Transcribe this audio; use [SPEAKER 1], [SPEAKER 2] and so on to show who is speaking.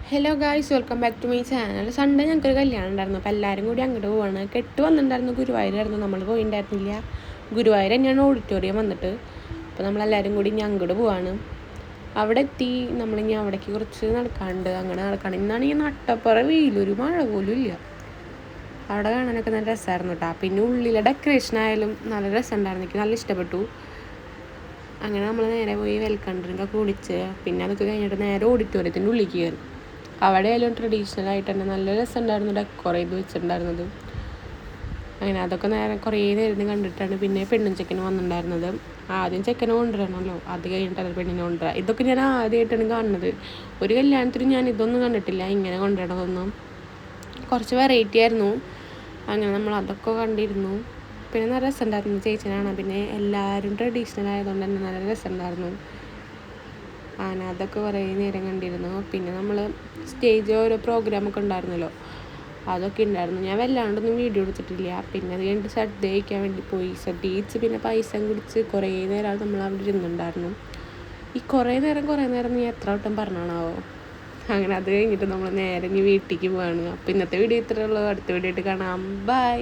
[SPEAKER 1] Hello guys, welcome back to my channel. Sunday ഞങ്ങൾക്കൊരു കല്യാണം ഉണ്ടായിരുന്നു. അപ്പോൾ എല്ലാവരും കൂടി അങ്ങോട്ട് പോവാണ്. കെട്ട് വന്നിട്ടുണ്ടായിരുന്നു ഗുരുവായൂരായിരുന്നു, നമ്മൾ പോയിണ്ടായിരുന്നില്ല. ഗുരുവായൂർ തന്നെയാണ് ഓഡിറ്റോറിയം വന്നിട്ട്. അപ്പോൾ നമ്മളെല്ലാവരും കൂടി ഇനി അങ്ങോട്ട് പോവാണ്. അവിടെ എത്തി നമ്മളിനി അവിടേക്ക് കുറച്ച് നടക്കാണ്ട് അങ്ങനെ നടക്കണം. ഇന്നാണ് ഈ നട്ടപ്പുറ വെയിലൊരു മഴ പോലും ഇല്ല. അവിടെ കാണാനൊക്കെ നല്ല രസമായിരുന്നു കേട്ടോ. പിന്നെ ഉള്ളിലെ ഡെക്കറേഷൻ ആയാലും നല്ല രസമുണ്ടായിരുന്നു, എനിക്ക് നല്ല ഇഷ്ടപ്പെട്ടു. അങ്ങനെ നമ്മൾ നേരെ പോയി വെൽക്കം ഡ്രിങ്കൊക്കെ കുടിച്ച് പിന്നെ അതൊക്കെ കഴിഞ്ഞിട്ട് നേരെ ഓഡിറ്റോറിയത്തിൻ്റെ ഉള്ളിലേക്ക് കയറി. അവിടെ ആയാലും ട്രഡീഷണൽ ആയിട്ട് തന്നെ നല്ല രസമുണ്ടായിരുന്നു ഡെക്കോർ ചെയ്ത് വെച്ചിട്ടുണ്ടായിരുന്നത്. അങ്ങനെ അതൊക്കെ കുറേ നേരം കണ്ടിട്ടാണ് പിന്നെ പെണ്ണും ചെക്കനും വന്നിട്ടുണ്ടായിരുന്നത്. ആദ്യം ചെക്കനെ കൊണ്ടുവരണമല്ലോ, അത് കഴിഞ്ഞിട്ടല്ല പെണ്ണിനെ കൊണ്ടുവരിക. ഇതൊക്കെ ഞാൻ ആദ്യമായിട്ടാണ് കാണുന്നത്. ഒരു കല്യാണത്തിനും ഞാൻ ഇതൊന്നും കണ്ടിട്ടില്ല, ഇങ്ങനെ കൊണ്ടുവരണതൊന്നും. കുറച്ച് വെറൈറ്റി ആയിരുന്നു. അങ്ങനെ നമ്മൾ അതൊക്കെ കണ്ടിരുന്നു. പിന്നെ നല്ല രസമുണ്ടായിരുന്നു ചേച്ചിനാണ്. പിന്നെ എല്ലാവരും ട്രഡീഷണൽ ആയതുകൊണ്ട് തന്നെ നല്ല രസമുണ്ടായിരുന്നു. അങ്ങനെ അതൊക്കെ കുറേ നേരം കണ്ടിരുന്നു. പിന്നെ നമ്മൾ സ്റ്റേജ് ഓരോ പ്രോഗ്രാമൊക്കെ ഉണ്ടായിരുന്നല്ലോ, അതൊക്കെ ഉണ്ടായിരുന്നു. ഞാൻ വല്ലാണ്ടൊന്നും വീഡിയോ എടുത്തിട്ടില്ല. പിന്നെ അത് കഴിഞ്ഞിട്ട് സദ്യ കഴിക്കാൻ വേണ്ടി പോയി. സദ്യ കഴിച്ച് പിന്നെ പൈസ കുടിച്ച് കുറേ നേരം നമ്മൾ അവിടെ ഇരുന്നുണ്ടായിരുന്നു. ഈ കുറേ നേരം നീ എത്ര വട്ടം പറഞ്ഞാണാവോ. അങ്ങനെ അത് കഴിഞ്ഞിട്ട് നമ്മൾ നേരെ ഇനി വീട്ടിലേക്ക് പോവാണ്. അപ്പോൾ ഇന്നത്തെ വീഡിയോ ഇത്രയേ ഉള്ളൂ. അടുത്ത വീഡിയോ ആയിട്ട് കാണാം. ബൈ.